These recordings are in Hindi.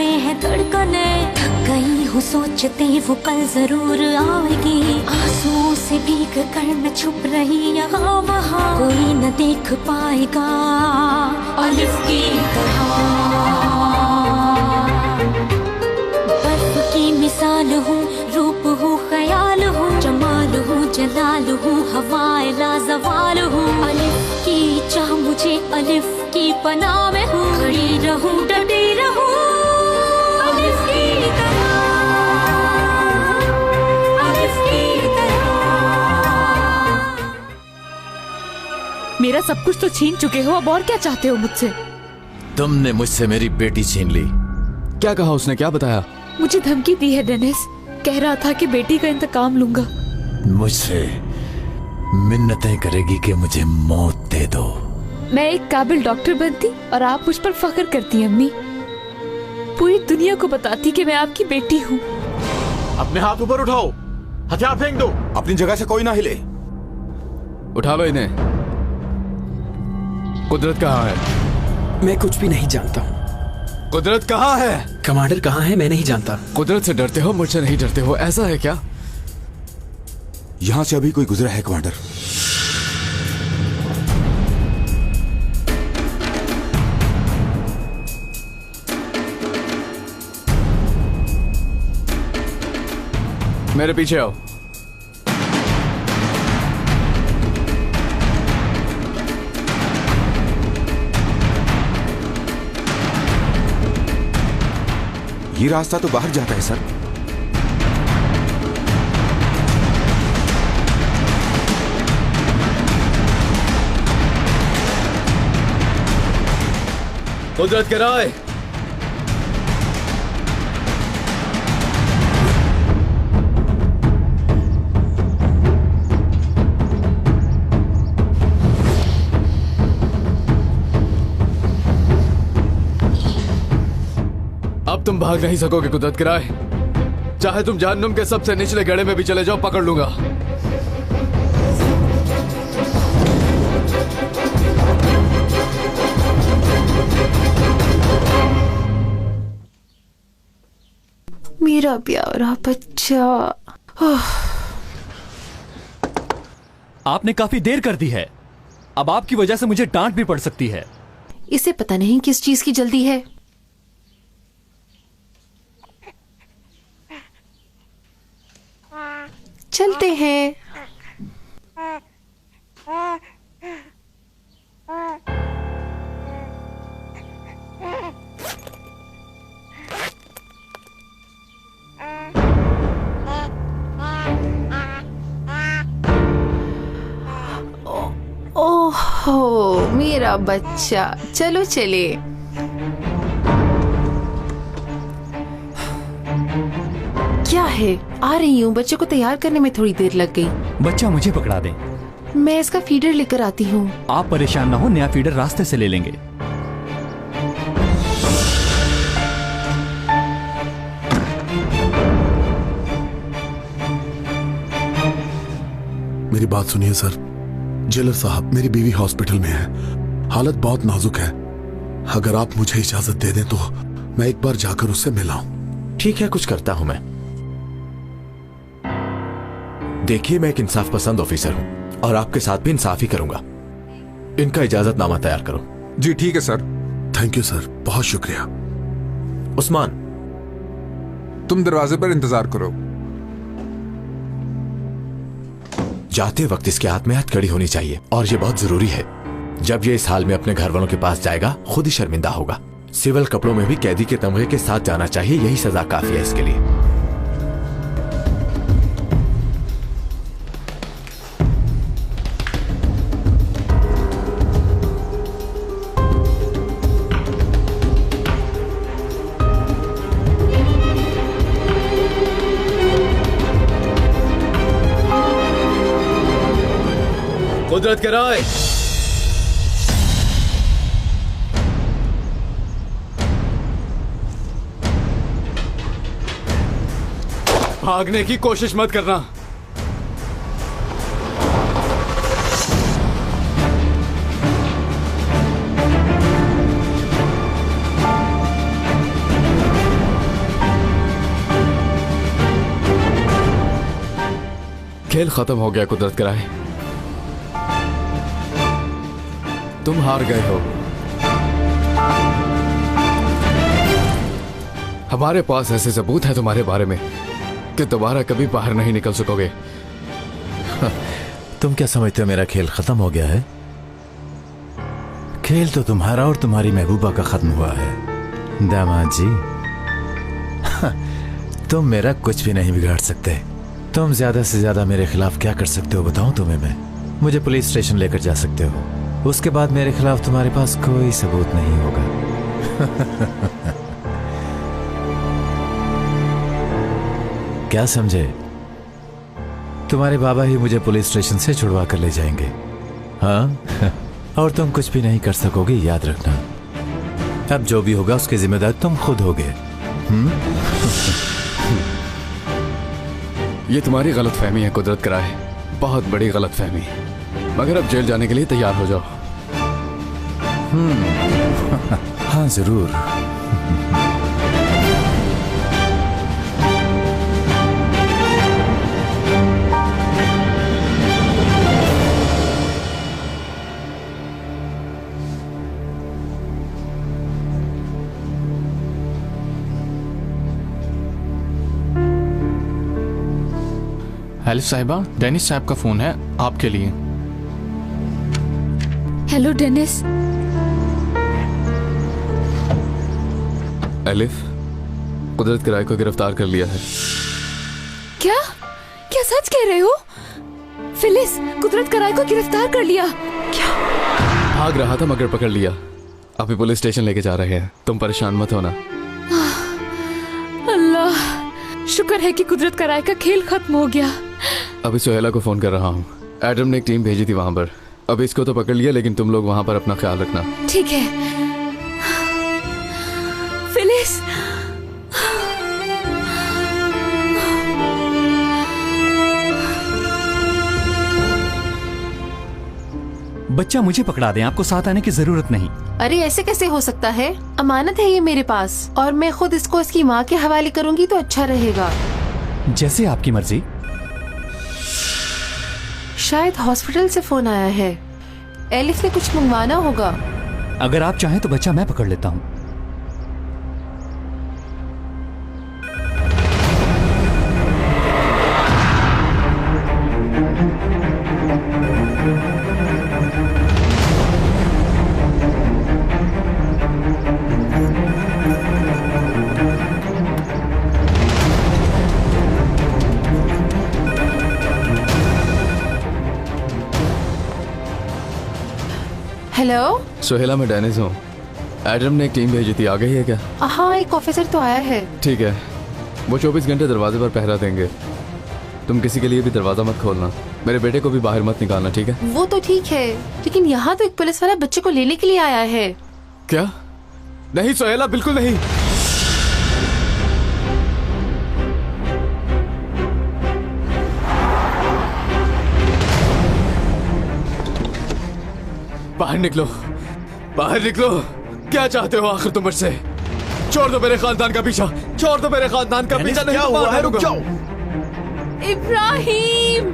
में है धड़कने, थक गई हूँ सोचते वो कल जरूर आएगी। आंसुओं से भीग कर मैं छुप रही यहाँ वहाँ, कोई न देख पाएगा अलिफ की तरह। बर्फ की मिसाल हूँ, रूप हूँ, ख्याल हूँ, जमाल हूँ, जलाल हूँ, हवाए लाजवाल हूँ। अलिफ की चाह मुझे अलिफ की पनाह में हूँ, खड़ी रहूँ डटी रहूँ अलिफ की तरह, अलिफ की तरह। मेरा सब कुछ तो छीन चुके हो, अब और क्या चाहते हो मुझसे? तुमने मुझसे मेरी बेटी छीन ली। क्या कहा उसने, क्या बताया? मुझे धमकी दी है डेनिस, कह रहा था कि बेटी का इंतकाम लूंगा। मुझसे मिन्नतें करेगी कि मुझे मौत दे दो। मैं एक काबिल डॉक्टर बनती और आप मुझ पर फख्र करती अम्मी। पूरी दुनिया को बताती कि मैं आपकी बेटी हूँ। अपने हाथ ऊपर उठाओ, हथियार फेंक दो। अपनी जगह से कोई ना हिले। उठा लो इन्हें। कुदरत कहाँ है? मैं कुछ भी नहीं जानता हूँ। कुदरत कहाँ है? कमांडर कहाँ है मैं नहीं जानता। कुदरत से डरते हो, मुझसे नहीं डरते हो, ऐसा है क्या? यहां से अभी कोई गुजरा है कमांडर? मेरे पीछे आओ। ये रास्ता तो बाहर जाता है सर। कुदरत के राय। अब तुम भाग नहीं सकोगे कुदरत के राय। चाहे तुम जहन्नुम के सबसे निचले गड्ढे में भी चले जाओ, पकड़ लूंगा। मेरा प्यारा बच्चा। आपने काफी देर कर दी है, अब आपकी वजह से मुझे डांट भी पड़ सकती है। इसे पता नहीं किस चीज की जल्दी है। चलते हैं। ओह मेरा बच्चा, चलो चले। क्या है, आ रही हूँ। बच्चे को तैयार करने में थोड़ी देर लग गई। बच्चा मुझे पकड़ा दें। मैं इसका फीडर लेकर आती हूँ। आप परेशान ना हो, नया फीडर रास्ते से ले लेंगे। मेरी बात सुनिए सर। जेलर साहब, मेरी बीवी हॉस्पिटल में है, हालत बहुत नाजुक है। अगर आप मुझे इजाजत दे दें तो मैं एक बार जाकर उससे मिलाऊं। ठीक है, कुछ करता हूं मैं। देखिए, मैं एक इंसाफ पसंद ऑफिसर हूं और आपके साथ भी इंसाफ ही करूंगा। इनका इजाजतनामा तैयार करो। जी ठीक है सर। थैंक यू सर, बहुत शुक्रिया। उस्मान, तुम दरवाजे पर इंतजार करो। जाते वक्त इसके हाथ में हथकड़ी होनी चाहिए और ये बहुत जरूरी है। जब ये इस हाल में अपने घर वालों के पास जाएगा, खुद ही शर्मिंदा होगा। सिविल कपड़ों में भी कैदी के तमगे के साथ जाना चाहिए, यही सजा काफी है इसके लिए। कुदरत के राय। भागने की कोशिश मत करना। खेल खत्म हो गया कुदरत कराए। तुम हार गए हो। हमारे पास ऐसे सबूत है तुम्हारे बारे में कि दोबारा कभी बाहर नहीं निकल सकोगे। तुम क्या समझते हो मेरा खेल खत्म हो गया है? खेल तो तुम्हारा और तुम्हारी महबूबा का खत्म हुआ है दामाद जी। तुम मेरा कुछ भी नहीं बिगाड़ सकते। तुम ज्यादा से ज्यादा मेरे खिलाफ क्या कर सकते हो बताऊं तुम्हें मैं? मुझे पुलिस स्टेशन लेकर जा सकते हो, उसके बाद मेरे खिलाफ तुम्हारे पास कोई सबूत नहीं होगा। क्या समझे? तुम्हारे बाबा ही मुझे पुलिस स्टेशन से छुड़वा कर ले जाएंगे। हाँ और तुम कुछ भी नहीं कर सकोगे, याद रखना। अब जो भी होगा उसकी जिम्मेदारी तुम खुद होगे। ये तुम्हारी गलत फहमी है कुदरत कराए, बहुत बड़ी गलत फहमी। मगर अब जेल जाने के लिए तैयार हो जाओ। हाँ जरूर। एलिफ साहिबा, डेनिस साहब का फोन है आपके लिए। Hello Dennis. एलिफ, कुदरत कराए को गिरफ्तार कर लिया है। क्या क्या सच कह रहे हो? फिलिस, कुदरत कराए को गिरफ्तार कर लिया? क्या? भाग रहा था मगर पकड़ लिया। अभी पुलिस स्टेशन लेके जा रहे हैं, तुम परेशान मत होना। अल्लाह, शुक्र है कि कुदरत कराए का खेल खत्म हो गया। अभी सोहेला को फोन कर रहा हूँ। एडम ने एक टीम भेजी थी वहां पर। अभी इसको तो पकड़ लिया, लेकिन तुम लोग वहां पर अपना ख्याल रखना। ठीक है। फिलिस, बच्चा मुझे पकड़ा दें, आपको साथ आने की जरूरत नहीं। अरे ऐसे कैसे हो सकता है? अमानत है ये मेरे पास, और मैं खुद इसको इसकी माँ के हवाले करूंगी तो अच्छा रहेगा। जैसे आपकी मर्जी। शायद हॉस्पिटल से फोन आया है। एलिफ ने कुछ मंगवाना होगा। अगर आप चाहें तो बच्चा मैं पकड़ लेता हूँ। हेलो सोहेला, मैं डेनिस हूँ। एडम ने एक टीम भेजी थी, आ गई है क्या? हाँ, एक ऑफिसर तो आया है। ठीक है, वो 24 घंटे दरवाजे पर पहरा देंगे। तुम किसी के लिए भी दरवाजा मत खोलना। मेरे बेटे को भी बाहर मत निकालना, ठीक है? वो तो ठीक है, लेकिन यहाँ तो एक पुलिस वाला बच्चे को लेने के लिए आया है। क्या? नहीं सोहेला, बिल्कुल नहीं। बाहर निकलो, बाहर निकलो। क्या चाहते हो आखिर तुम मुझसे? छोड़ दो मेरे खानदान का पीछा, छोड़ दो मेरे खानदान का पीछा। नहीं, क्या हुआ है? रुक जाओ। इब्राहिम,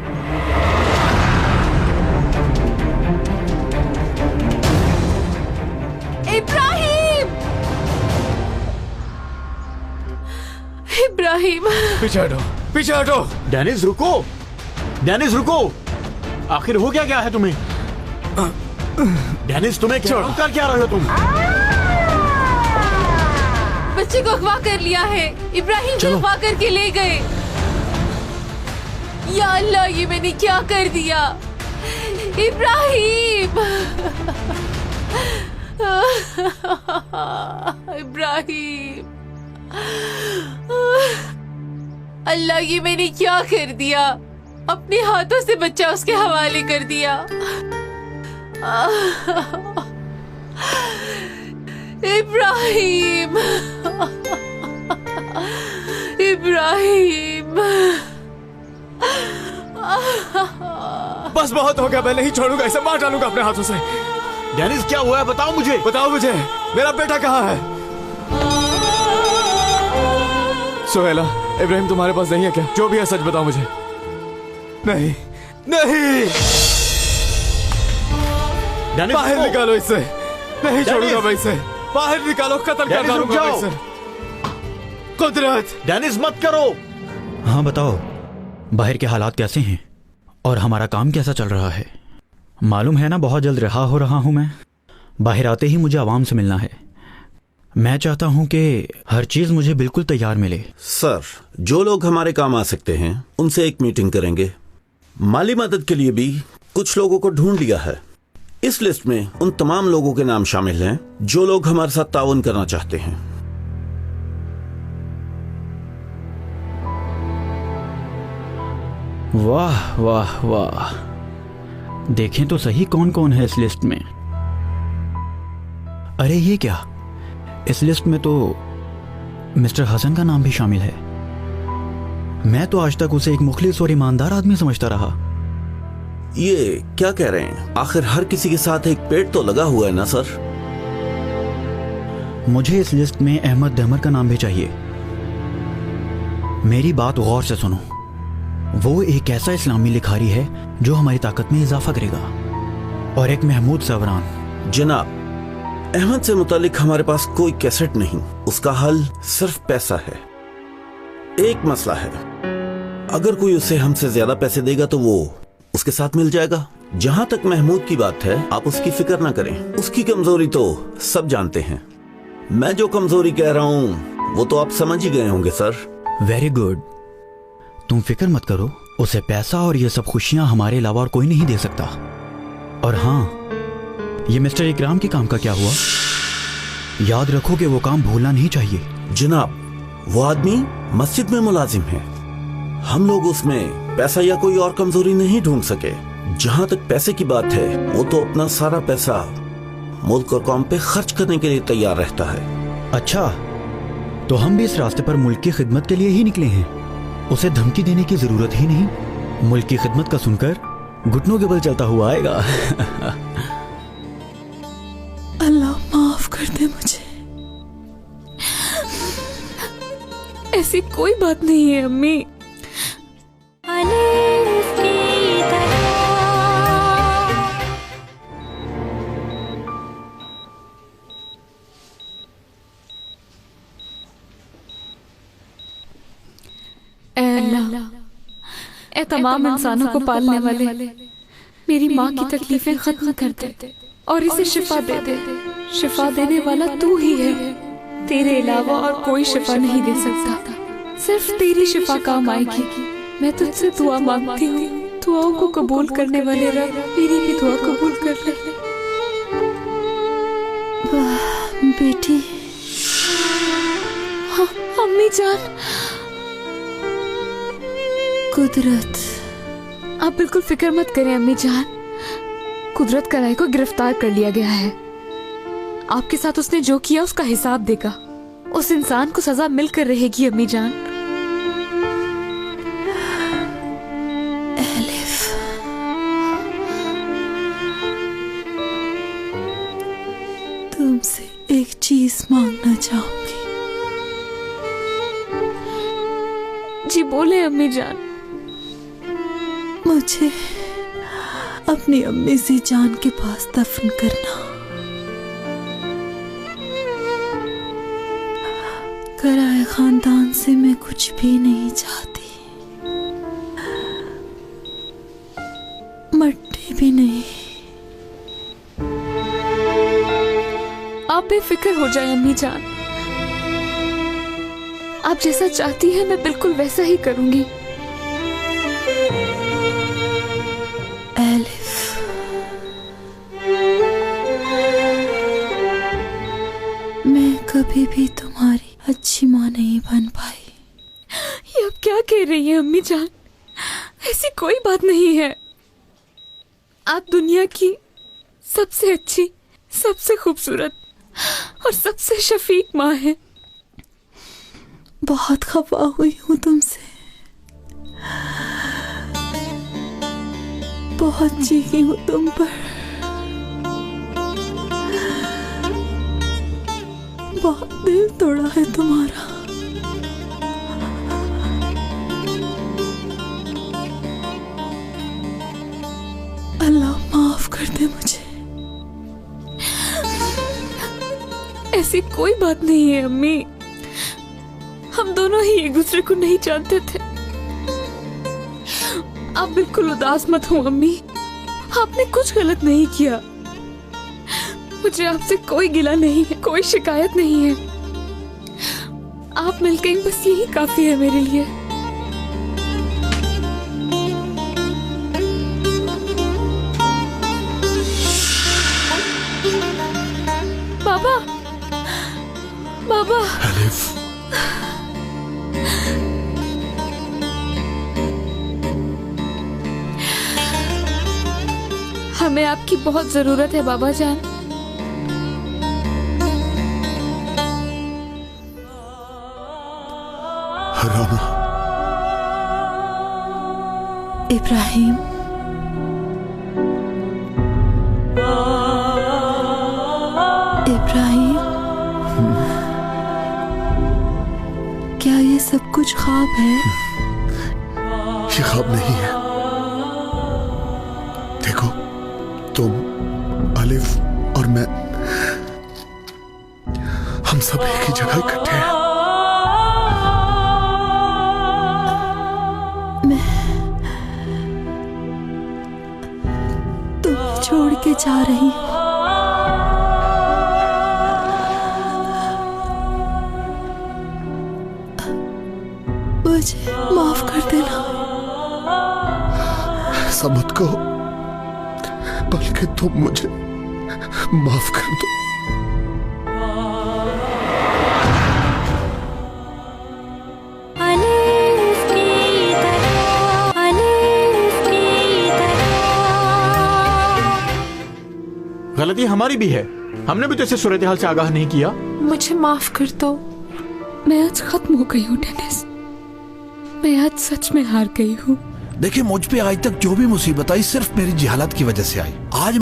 इब्राहिम, इब्राहिम। पीछे हटो, पीछे हटो। डेनिस रुको, डेनिस रुको। आखिर हो क्या है तुम्हें? डेनिस, तुम्हें क्या कर क्या रहे हो तुम? बच्चे को अगवा कर लिया है। इब्राहिम को अगवा करके ले गए। या अल्लाह, ये मैंने क्या कर दिया? इब्राहिम, इब्राहिम, अल्लाह, ये मैंने क्या कर दिया? अपने हाथों से बच्चा उसके हवाले कर दिया। इब्राहिम, इब्राहिम। बस बहुत हो गया, मैं नहीं छोड़ूंगा इसे, मार डालूंगा अपने हाथों से। डेनिस, क्या हुआ है? बताओ मुझे, बताओ मुझे, मेरा बेटा कहाँ है? सोहेला, इब्राहिम तुम्हारे पास नहीं है क्या? जो भी है सच बताओ मुझे। नहीं नहीं, बाहर निकालो इसे। नहीं छोड़ूंगा मैं इसे, बाहर निकालो, कत्ल कर डालूंगा मैं इसे। कुदरत, डेनिस मत करो। हाँ बताओ, बाहर के हालात कैसे हैं और हमारा काम कैसा चल रहा है? मालूम है ना, बहुत जल्द रिहा हो रहा हूं मैं। बाहर आते ही मुझे आवाम से मिलना है। मैं चाहता हूं कि हर चीज मुझे बिल्कुल तैयार मिले। सर, जो लोग हमारे काम आ सकते हैं उनसे एक मीटिंग करेंगे। माली मदद के लिए भी कुछ लोगों को ढूंढ लिया है। इस लिस्ट में उन तमाम लोगों के नाम शामिल हैं जो लोग हमारे साथ ताउन करना चाहते हैं। वाह वाह वाह, देखें तो सही कौन कौन है इस लिस्ट में। अरे ये क्या, इस लिस्ट में तो मिस्टर हसन का नाम भी शामिल है। मैं तो आज तक उसे एक मुखलिस और ईमानदार आदमी समझता रहा। ये क्या कह रहे हैं? आखिर हर किसी के साथ एक पेट तो लगा हुआ है ना सर। मुझे इस लिस्ट में अहमद दहमर का नाम भी चाहिए। मेरी बात गौर से सुनो, वो एक ऐसा इस्लामी लिखारी है जो हमारी ताकत में इजाफा करेगा, और एक महमूद सवरान। जनाब, अहमद से मुतालिक हमारे पास कोई कैसेट नहीं। उसका हल सिर्फ पैसा है। एक मसला है, अगर कोई उसे हमसे ज्यादा पैसे देगा तो वो उसके साथ मिल जाएगा। जहां तक महमूद की बात है, आप उसकी फिक्र ना करें। उसकी कमजोरी तो सब जानते हैं। मैं जो कमजोरी कह रहा हूं वो तो आप समझ ही गए होंगे सर। वेरी गुड, तुम फिक्र मत करो। उसे पैसा और ये सब खुशियां हमारे अलावा और कोई नहीं दे सकता। और हाँ, ये मिस्टर इकराम के काम का क्या हुआ? याद रखो कि वो काम भूलना नहीं चाहिए। जनाब, वो आदमी मस्जिद में मुलाजिम है। हम लोग उसमें पैसा या कोई और कमजोरी नहीं ढूंढ सके। जहां तक पैसे की बात है, वो तो अपना सारा पैसा मुल्क और कौम पे खर्च करने के लिए तैयार रहता है। अच्छा, तो हम भी इस रास्ते पर मुल्क की खिदमत के लिए ही निकले हैं। उसे धमकी देने की जरूरत ही नहीं। मुल्क की खिदमत का सुनकर घुटनों के बल चलता हुआ आएगा। अल्लाह माफ कर दे मुझे। ऐसी कोई बात नहीं है अम्मी। ए तमाम इंसानों को पालने वाले, मेरी माँ की तकलीफें खत्म कर दे और इसे शिफा दे दे। शिफा देने वाला तू ही है। तेरे अलावा और कोई शिफा नहीं दे सकता। सिर्फ तेरी शिफा काम आएगी। मैं तुझसे दुआ मांगती हूँ। दुआओं को कबूल करने वाले रब, मेरी भी दुआ कबूल कर ले। वाह बेटी। हाँ अम्मी जान। कुदरत, आप बिल्कुल फिक्र मत करें अम्मी जान। कुदरत कराई को गिरफ्तार कर लिया गया है। आपके साथ उसने जो किया उसका हिसाब देगा। उस इंसान को सजा मिलकर रहेगी अम्मी जान। एलिफ, तुमसे एक चीज मांगना चाहूंगी। जी बोले अम्मी जान। मुझे अपनी अम्मी सी जान के पास दफन करना। कराए खानदान से मैं कुछ भी नहीं चाहती, मट्टी भी नहीं। आप बेफिक्र हो जाए अम्मी जान। आप जैसा चाहती हैं मैं बिल्कुल वैसा ही करूंगी। मैं कभी भी तुम्हारी अच्छी माँ नहीं बन पाई। ये अब क्या कह रही हैं अम्मी जान? ऐसी कोई बात नहीं है। आप दुनिया की सबसे अच्छी, सबसे खूबसूरत और सबसे शफीक माँ हैं। बहुत खफा हुई हूँ तुमसे। बहुत चीखी हूँ तुम पर। बहुत दिल तोड़ा है तुम्हारा। बात नहीं है अम्मी, हम दोनों ही एक दूसरे को नहीं जानते थे। आप बिल्कुल उदास मत हो अम्मी, आपने कुछ गलत नहीं किया। मुझे आपसे कोई गिला नहीं है, कोई शिकायत नहीं है। आप मिल गई बस यही काफी है मेरे लिए। बाबा, बाबा। अलिफ, हमें आपकी बहुत जरूरत है बाबा जान। राना, इब्राहिम, इब्राहिम, क्या ये सब कुछ ख्वाब है? ये ख्वाब नहीं है। देखो, तुम, अलिफ और मैं, हम सब एक ही जगह इकट्ठे हैं। छोड़ के जा रही हूँ। मुझे माफ कर देना। ऐसा मत कहो, बल्कि तुम मुझे माफ कर दो। गलती हमारी भी है, हमने भी तो इसे सूरत हाल से आगाह नहीं किया। मुझे माफ कर दो। मैं आज खत्म हो गई हूँ डेनिस, मैं आज सच में हार गई हूँ। देखिए, मुझ पे आज तक जो भी मुसीबत आई सिर्फ मेरी जहालत की वजह से आई। आज